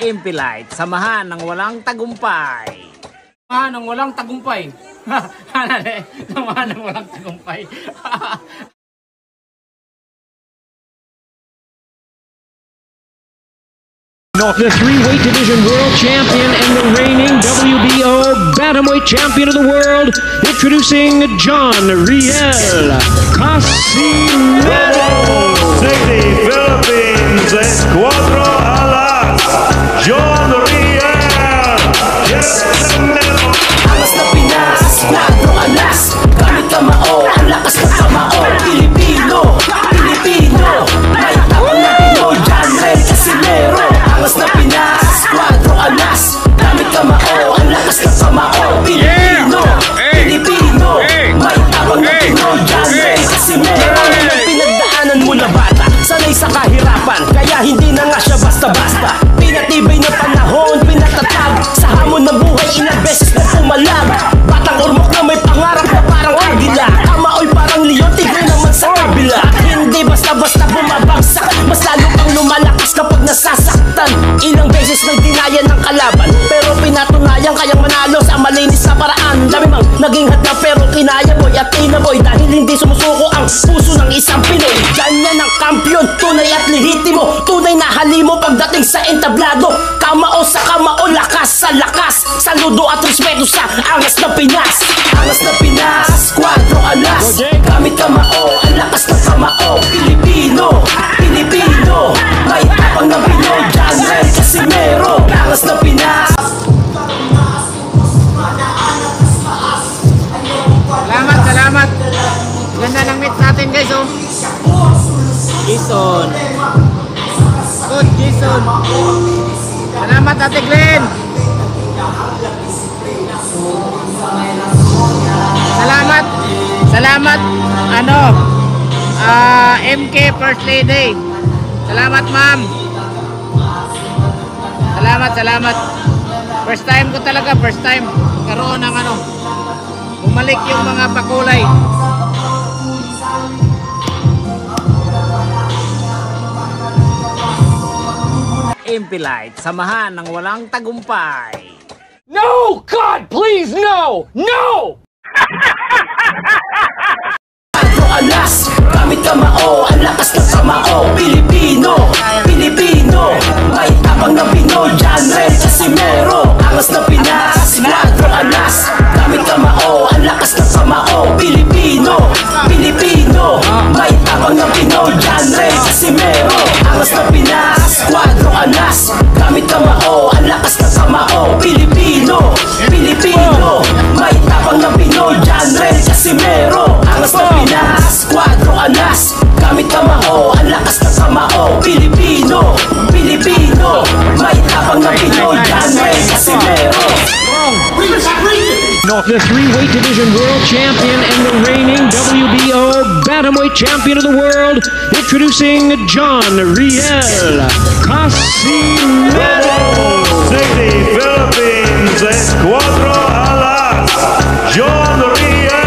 Impilite, samahan ng walang tagumpay. Samahan ng walang tagumpay. Samahan ng walang tagumpay. The three-weight division world champion and the reigning WBO bantamweight champion of the world, introducing John Riel Casimero. City, Philippines, Escuadro Alas, John Riel Casimero. Angas na Pinas, Escuadro Alas, gamit kamao, ang lakas ng kamao. Pilipino, Pilipino, may tapang na Pinoy, John Riel Casimero. Angas na Pinas, Escuadro Alas, gamit kamao, ang lakas ng kamao. Pilipino, Pilipino, may tapang na Pinoy, John Riel Casimero. Pinagdaanan mo na bata, sanay sa kahirapan, kaya hindi na nga siya basta-basta. Pinatibay na panahon, pinatatag sa hamon ng buhay, ilang beses na pumalag. Batang urmok na may pangarap na parang agila, kamaoy parang leon, tigre naman sa kabila. Hindi basta-basta bumabagsak, mas lalo pang lumalakas kapag nasasaktan. Ilang beses nang dinaya ng kalaban, pero pinatunayan kayang manalo sa malinis na paraan. Dami mang naging hadna pero kinaya boy at tinaboy, dahil hindi sumusuko ang puso ng isang Pinoy. Ganyan ang kampiyon, tunay at lehitimo, tunay na halimo pagdating sa entablado. Kamao sa kamao, lakas sa lakas, saludo at respeto sa angas na Pinas. Angas na Pinas, Escuadro Alas, gamit kamao, ang lakas ng kamao. Pilipino, Pilipino, may tapang ng Pinoy, John Riel Casimero. Angas na Pinas. Salamat. Ganda ng meet natin guys, oh. Jason. Good, Jason. Salamat, Ate Glenn. Salamat, MK First Lady. Salamat, ma'am. Salamat. First time ko talaga, karoon ng bumalik yung mga pakulay. Impilite, samahan ng walang tagumpay. No! God, please, no! No! Alas, gamit kamao, ang lakas ng kamao. Pilipino, Pilipino, may tapang ng Pinoy, John Riel Casimero. Angas na Pinas, Escuadro Alas, gamit kamao, ang lakas ng kamao. Pilipino, Pilipino, may tapang ng Pinoy, John Riel Casimero. Angas na Pinas, Escuadro Alas, gamit kamao, ang lakas ng kamao. Pilipino, Pilipino, may tapang ng Pinoy, John Riel Casimero. Angas na Pinas, Escuadro Alas, gamit kamao, ang lakas ng kamao. Pilipino, Pilipino, may tapang ng Pinoy, John Riel Casimero. The three-weight division world champion and the reigning WBO bantamweight champion of the world, introducing John Riel Casimero. City, Philippines, Escuadro Alas, John Riel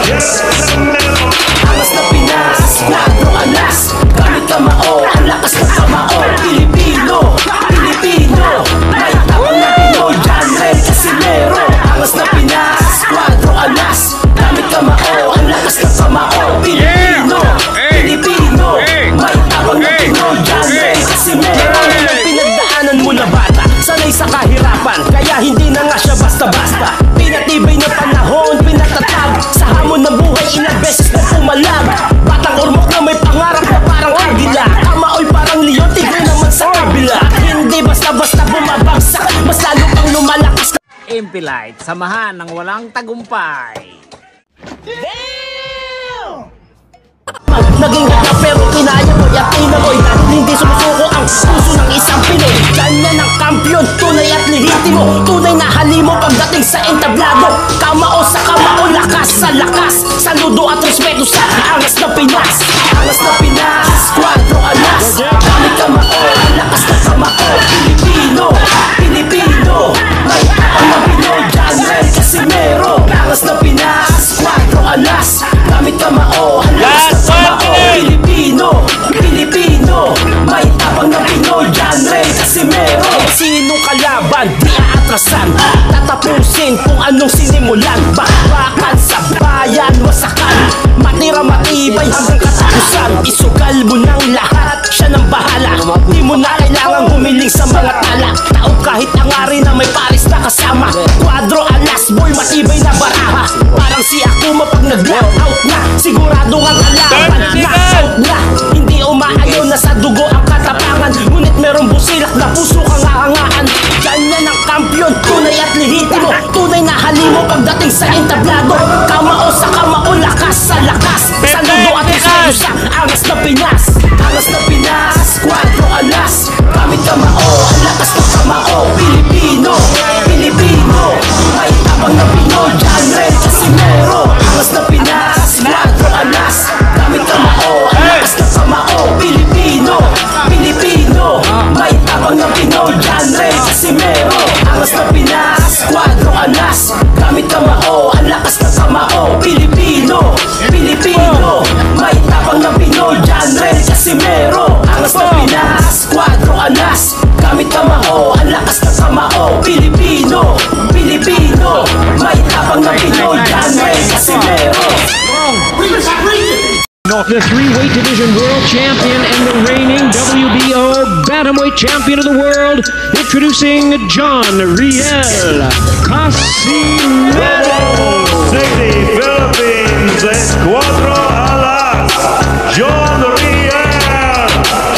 Casimero. Angas na Pinas, Escuadro Alas, gamit kamao, ang lakas ng kamao. Pilipino, Pilipino, may tapang na Pinoy, John Riel Casimero. Angas na Pinas, Escuadro Alas, gamit kamao, ang lakas ng kamao. Pilipino, Pilipino, may tapang na Pinoy, John Riel Casimero. Pinagdaanan mo na bata, sanay sa kahirapan, kaya hindi na nga siya basta-basta. Pinatibay na panahon, pinatatag sa hamon ng buhay, ilang beses na pumalag. Batang urmok na may pangarap na parang agila, kamaoy parang leon, tigre naman sa kabila. Hindi basta-basta bumabagsak, mas lalo pang lumalakas. Impilite, samahan ng walang tagumpay. Naging hadna pero kinaya boy at tinaboy, dahil hindi sumusuko ang puso ng isang Pinoy. Ganyan ang kampiyon, tunay at lehitimo, tunay na halimo pagdating sa entablado. Kamao sa kamao, lakas sa lakas, saludo at respeto sa angas na Pinas. Angas na Pinas, Escuadro Alas, gamit kamao, ang lakas ng kamao. Pilipino, Pilipino, may tapang ng Pinoy, John Riel Casimero. Angas na Pinas, Escuadro Alas, gamit kamao, ang lakas ng kamao. Pilipino, Pilipino, may tapang ng Pinoy, John Riel Casimero. Casimero. Sinong kalaban, di aatrasan, tatapusin kung anong sinimulan. Bakbakan sa bayan, wasakan, matira matibay hanggang katapusan. Isugal mo ng lahat, siya ng bahala. Di mo na kailangang humiling sa mga tala. Tao kahit angari na may paris na kasama. Kwadro alas boy, matibay na baraha. Parang si Akuma pag nag-lockout na, sigurado ang kalaban na out na. Hindi umaayaw na sa dugo ang katapangan, ngunit merong busilak na puso kang hahangaan. Ganyan ang kampiyon, tunay at lehitimo, tunay na halimo pagdating sa entablado. Kamao sa kamao, lakas sa lakas, saludo at respeto sa angas na Pinas. Angas na Pinas, kwadro alas, gamit kamao, ang lakas ng kamao. Pilipino, Pilipino, may tabang na Pinoy, John Ray Casimero. Angas na Pinas, kwadro alas, gamit kamao, ang lakas ng kamao. Pilipino, Pilipino, may tabang na Pinoy, John Ray Casimero. Angas na Pinas, kwadro alas, gamit kamao, ang lakas ng kamao. Pilipino, Pilipino, may tabang na Pinoy, John Ray Casimero. Angas na Pinas, kwadro alas, gamit kamao, ang lakas ng kamao. Pilipino, Pilipino, may tabang na Pinoy, John Ray Casimero. The three-weight division world champion and the reigning WBO bantamweight champion of the world, introducing John Riel Casimero. City, Philippines, Escuadro Alas, John Riel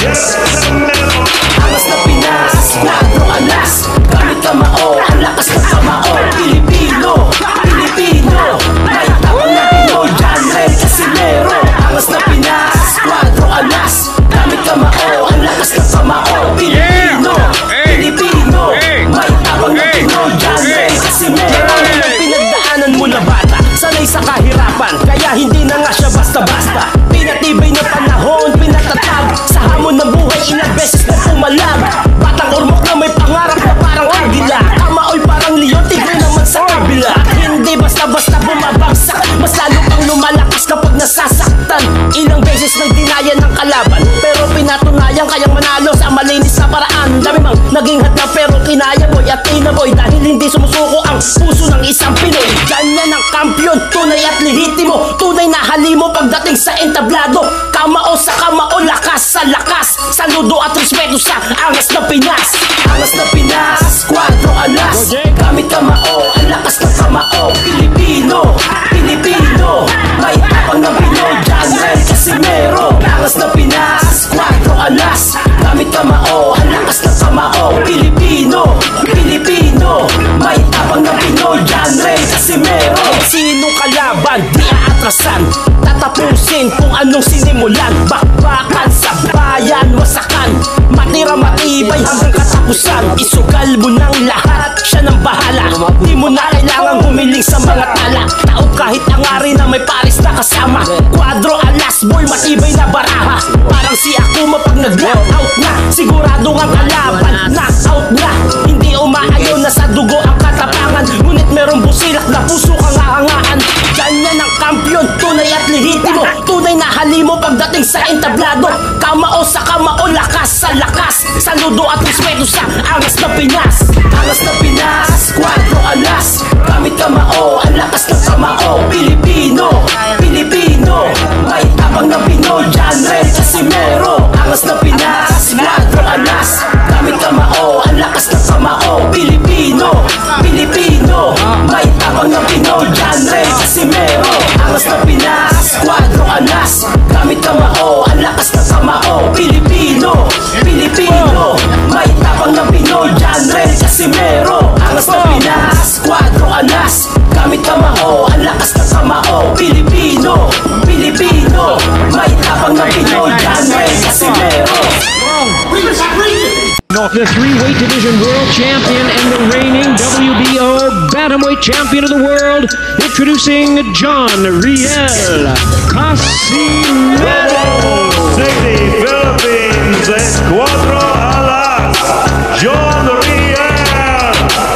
Casimero. Angas na Pinas, kwadro alas, gamit kamao, ang lakas ng kamao. Pilipino, Pilipino, may tabang na Pinoy, John Ray Casimero. Angas na Pinas, kwadro alas, gamit kamao, ang lakas ng kamao. Pilipino, Pilipino, may tabang na Pinoy, John Ray Casimero. Pinagdaanan mo na bata, sanay sa kahirapan, kaya hindi na nga siya basta-basta. Pinatibay na panahon, pinatatag sa hamon ng buhay, ilang beses na pumalag. Batang urmok na may pangarap na parang agila, kamaoy parang leon, tigre naman sa kabila. Hindi basta-basta bumabagsak, mas lalo pang lumalakas kapag nasasaktan. Ilang beses nang dinaya ng kalaban, pero pinatunayan kayang manalo sa malinis na paraan. Dami mang naging hadlang pero kinaya boy at tinaboy, dahil hindi sumusuko ang puso ng isang Pinoy. Ganyan ang kampiyon, tunay at lehitimo, tunay na halimo pagdating sa entablado. Kamao sa kamao, lakas sa lakas, saludo at respeto sa angas na Pinas. Angas na Pinas, kwadro alas, gamit kamao, ang lakas ng kamao. Pilipino, Pilipino, may tapang ng Pinoy, John Ray Casimero. Angas na Pinas, kwadro alas, gamit kamao, ang lakas ng kamao. Pilipino, Pilipino, may tapang ng Pinoy, John Ray Casimero. Sinong kalaban, di aatrasan, tatapusin kung anong sinimulan. Bakbakan sa bayan, wasakan, matira matibay hanggang katapusan. Isugal mo ng lahat, siya ng bahala. Di mo na kailangang humiling sa mga tala. Tao kahit angari na may paris na kasama. Kwadro alas boy, matibay na baraha. Parang si Akuma pag nag-lockout na, sigurado ang kalaban na out na. Hindi umaayaw na sa dugo ang katapangan, ngunit merong busilak na puso kang hahangaan. Ganyan ang kampiyon, tunay at lehitimo, tunay na halimo pagdating sa entablado. Kamao sa kamao, lakas sa lakas, saludo at respeto sa angas na Pinas. Angas na Pinas, kwadro alas, gamit kamao, ang lakas ng kamao. Pilipino, Pilipino, may tabang na Pinoy, John Ray Casimero. Angas na Pinas, kwadro alas, gamit kamao, ang lakas ng kamao. Pilipino, Pilipino, may tabang na Pinoy, John Ray Casimero. Angas na Pinas, kwadro alas, gamit kamao, ang lakas ng kamao. Pilipino, Pilipino, may tabang na Pinoy, John Ray Casimero. Angas na Pinas, kwadro alas, gamit kamao, ang lakas ng kamao. Pilipino, Pilipino, may tabang na Pinoy, John Ray Casimero. The three-weight division world champion and the reigning WBO bantamweight champion of the world, introducing John Riel Casimero. City, Philippines, Escuadro Alas, John Riel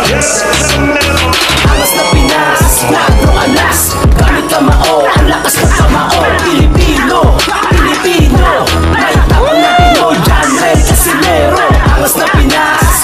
Casimero. Angas na Pinas, kwadro alas, gamit kamao, ang lakas ng kamao. Pilipino, Pilipino, may tabang na Pinoy, John Ray Casimero. Angas na Pinas,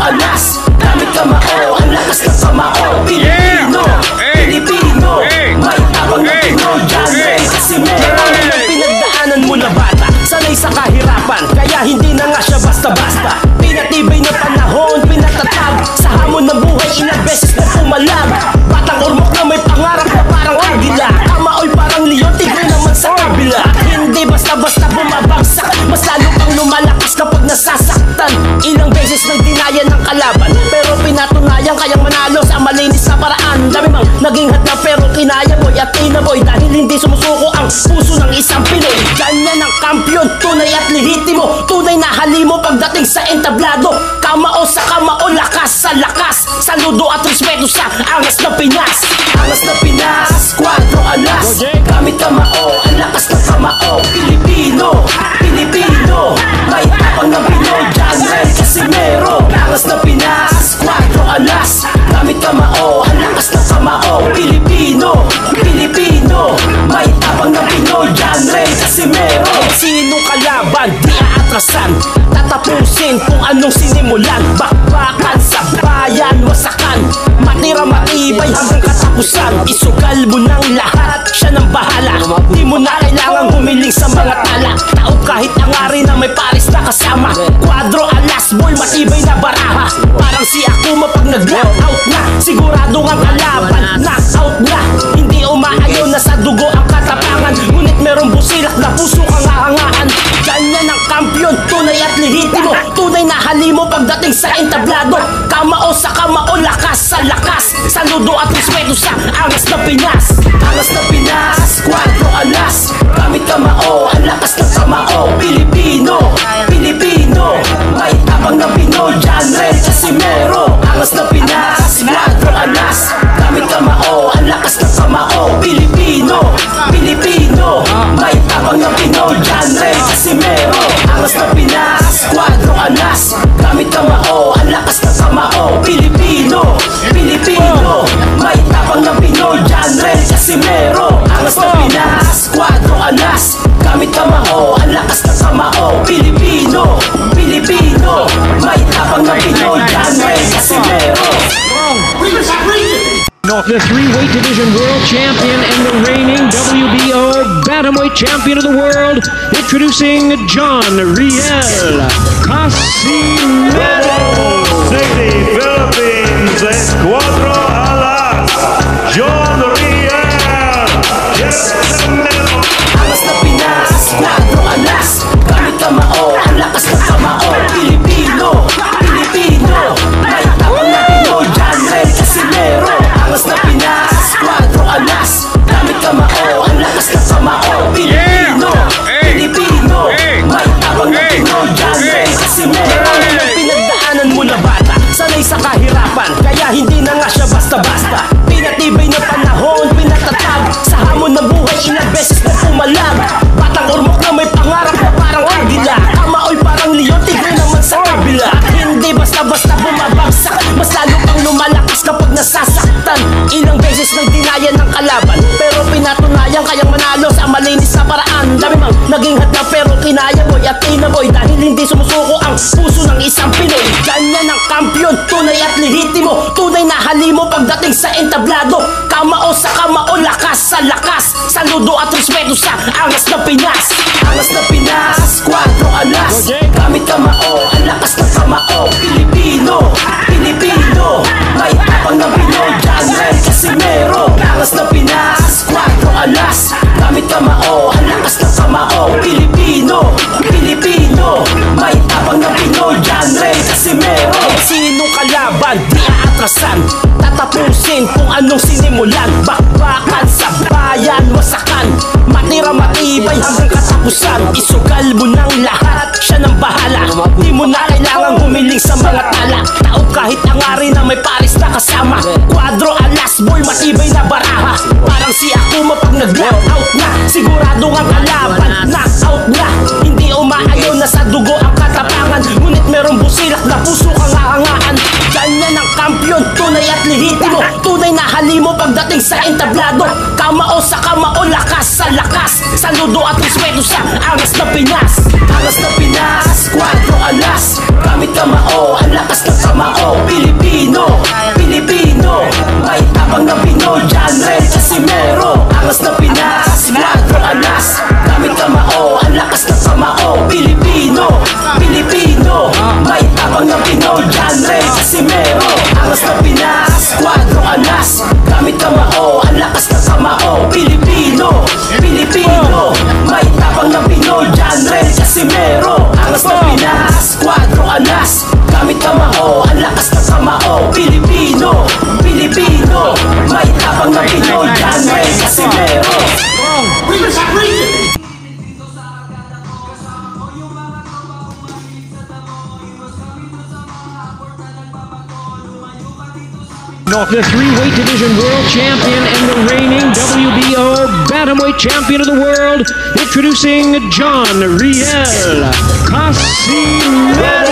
alas, gamit kamao, ang lakas ng kamao. Pilipino, Pilipino, may tapang na Pinoy. Genre Casimero. Pinagdaanan mo na bata, sanay sa kahirapan, kaya hindi na nga siya basta-basta. Pinatibay ng panahon, pinatatag sa hamon ng buhay, ilang beses na pumalag. Batang ormok na may pangarap na parang agila, kamaoy parang leon, tigre naman sa kabila. Hindi basta-basta bumabagsak, mas lalo pang lumalakas kapag nasasaktan. Ilang beses nang dinaya ng kalaban, pero pinatunayan kayang manalo sa malinis na paraan. Dami mang naging hadlang pero kinaya boy at tinaboy, dahil hindi sumusuko ang puso ng isang Pinoy. Ganyan ang kampiyon, tunay at lehitimo, tunay na halimo pagdating sa entablado. Kamao sa kamao, lakas sa lakas, saludo at respeto sa angas na Pinas. Angas na Pinas, kwadro alas, gamit kamao, ang lakas ng kamao. Pilipino, Pilipino, may tapang ng Pinoy. Genre Casimero. Angas na Pinas, kwadro alas, gamit kamao, ang lakas ng kamao. Pilipino, Pilipino, may tapang ng Pinoy. Genre Casimero. Sinong kalaban, di aatrasan, tatapusin kung anong sinimulan. Bakbakan sa bayan, wasakan, matira matibay hanggang katapusan. Isugal mo ng lahat, siya ng bahala, di mo na kailangang humiling sa mga tala. Tao kahit angari na may paris na kasama. Kwadro alas, boy, matibay na baraha. Parang si Akuma pag nag-knockout na, sigurado ang kalaban, knockout na. Hindi umaayaw na sa dugo ang katapangan, ngunit merong busilak na puso kang hahangaan. Ganyan ang kampiyon, tunay at lehitimo, tunay na halimo pagdating sa entablado. Kamao sa kamao, lakas sa lakas, saludo at respeto sa angas na Pinas. Angas na Pinas, kwadro alas, gamit kamao, ang lakas ng kamao. Pilipino, Pilipino, may tapang ng Pinoy. Genre Casimero. Angas na Pinas, kwadro alas, gamit kamao, ang lakas ng kamao. Pilipino, Pilipino, may tapang ng Pinoy. Genre Casimero. Angas na Pinas, kwadro alas, gamit kamao, ang lakas ng kamao. Pilipino, Pilipino, may tapang ng Pinoy. Genre Casimero. Angas na Pinas, kwadro alas, gamit kamao, ang lakas ng kamao. Pilipino, Pilipino, may tapang ng Pinoy. Genre Casimero. The three-weight division world champion and the reigning WBO bantamweight champion of the world, introducing John Riel Casimero. City, Philippines, Escuadro Alas, John Riel Casimero. Angas na Pinas, kwadro alas, gamit kamao, ang lakas ng kamao. Pilipino, Pilipino, may tapang na Pinoy. Genre Casimero. Angas na Pinas, kwadro alas, gamit kamao, ang lakas ng kamao. Pilipino, Pilipino, may tapang na Pinoy. Genre Casimero. Pinagdaanan mo na bata, sanay sa kahirapan, kaya hindi na nga siya basta-basta. Pinatibay ng panahon, pinatatag sa hamon ng buhay, ilang beses na pumalag. Batang ormok na may pangarap na parang agila, kamaoy parang leon, tigre naman sa kabila. Hindi basta-basta bumabagsak, mas lalo pang lumalakas kapag nasasaktan. Ilang beses nang dinaya ng kalaban, pero pinatunayan kayang manalo sa malinis na paraan. Dami mang naging hadlang pero kinaya boy at tinaboy, dahil hindi sumusuko ang puso ng isang Pinoy. Ganyan ang kampiyon, tunay at lehitimo, tunay na halimo pagdating sa entablado. Kamao sa kamao, lakas sa lakas, saludo at respeto sa angas na Pinas. Angas na Pinas, kwadro alas, gamit kamao, ang lakas ng kamao. Pilipino, Pilipino, may tapang ng Pinoy. Genre Casimero. Angas na Pinas, kwadro alas, gamit kamao, ang lakas ng kamao. Pilipino, Pilipino, may tapang ng Pinoy. Genre Casimero. Sinong kalaban, di aatrasan, tatapusin kung anong sinimulan. Bakbakan sa bayan, wasakan, matira matibay hanggang katapusan. Isugal mo ng lahat, siya ng bahala, di mo na kailangang humiling sa mga tala. Tao kahit angari na may paris na kasama. Kwadro alas, boy, matibay na baraha. Parang si Akuma pag nag-knockout na, sigurado ang kalaban, knockout na. Hindi umaayaw na sa dugo ang katapangan, ngunit merong busilak na puso kang hahangaan. Ganyan ang kampiyon, tunay at lehitimo, tunay na halimo pagdating sa entablado. Kamao sa kamao, lakas sa lakas, saludo at respeto sa angas na Pinas. Angas na Pinas, kwadro alas, gamit kamao, ang lakas ng kamao. kamao. Pilipino, Pilipino, may tapang na Pinoy. Genre Casimero, angas na Pinas, Cuatro Alas, gamit kamao, ang lakas ng kamao. Pilipino, Pilipino, may tapang na Pinoy. Genre Casimero, angas na Pinas, Cuatro Alas, gamit kamao, ang lakas ng kamao. Pilipino, Pilipino, may tapang na Pinoy. Genre Casimero, angas na Pinas, Cuatro Alas, gamit kamao, ang lakas ng kamao. Pilipino, Pilipino, may tapang na Pinoy. Genre Casimero. The three-weight division world champion and the reigning WBO bantamweight champion of the world, introducing John Riel Casimero.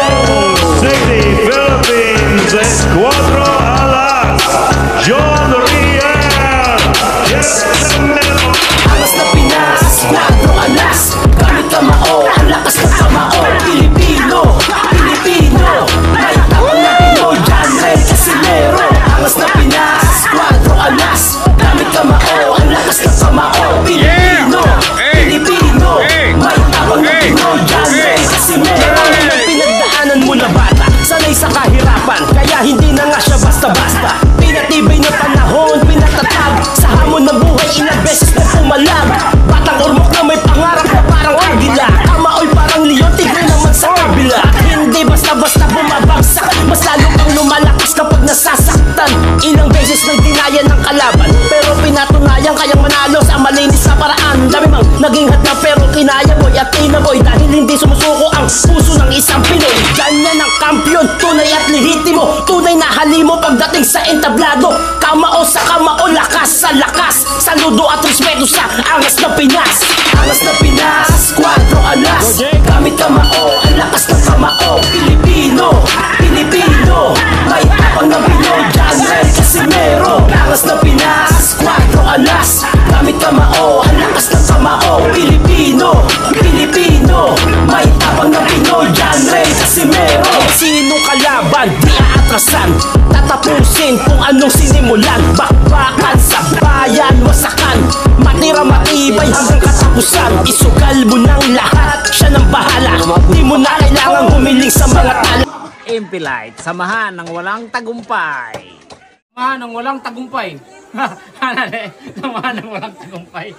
City, Philippines, Cuatro Alas, John Riel Casimero. Angas na Pinas, Cuatro Alas, gamit kamao, ang lakas ng kamao. Pilipino, Pilipino, may tapang na Pinoy. Genre Casimero, angas na Pinas, Cuatro Alas, gamit kamao, ang lakas ng kamao. Pilipino, Pilipino, may tapang na Pinoy. Genre Casimero. Pinagdaanan mo na bata, sanay sa kahirapan, kaya hindi na nga siya basta-basta. Pinatibay ng panahon, pinatatag sa hamon ng buhay, ilang beses na pumalag. Batang ormok na may pangarap na parang agila, kamaoy parang leon, tigre naman sa kabila. Hindi basta-basta bumabagsak, mas lalo kang lumalakas kapag nasasaktan. Ilang beses nang dinaya ng kalaban, pero pinatunayan kayang manalo sa malinis na paraan. Dami mang naging hadlang pero kinaya boy at tinaboy, dahil hindi sumusuko ang puso ng isang Pinoy. Ganyan ang kampiyon, tunay at lehitimo, tunay na halimo pagdating sa entablado. Kamao sa kamao, lakas sa lakas, saludo at respeto sa angas na Pinas. Angas na Pinas, Cuatro Alas, gamit kamao, ang lakas ng kamao. Pilipino, Pilipino, may tapang ng Pinoy. Genre Casimero, angas na Pinas, Cuatro Alas, gamit kamao, ang lakas ng kamao. Pilipino, Pilipino, may tapang ng Pinoy. Genre Casimero. Sino kalaban, di aatrasan, tatapusin kung anong sinimulan. Bakbakan sa bayan, wasakan, matira matibay hanggang katapusan. Isugal mo ng lahat, siya ng bahala, di mo na kailangang humiling sa mga tala. Impilite, samahan ng walang tagumpay. Samahan ng walang tagumpay. Samahan ng walang tagumpay.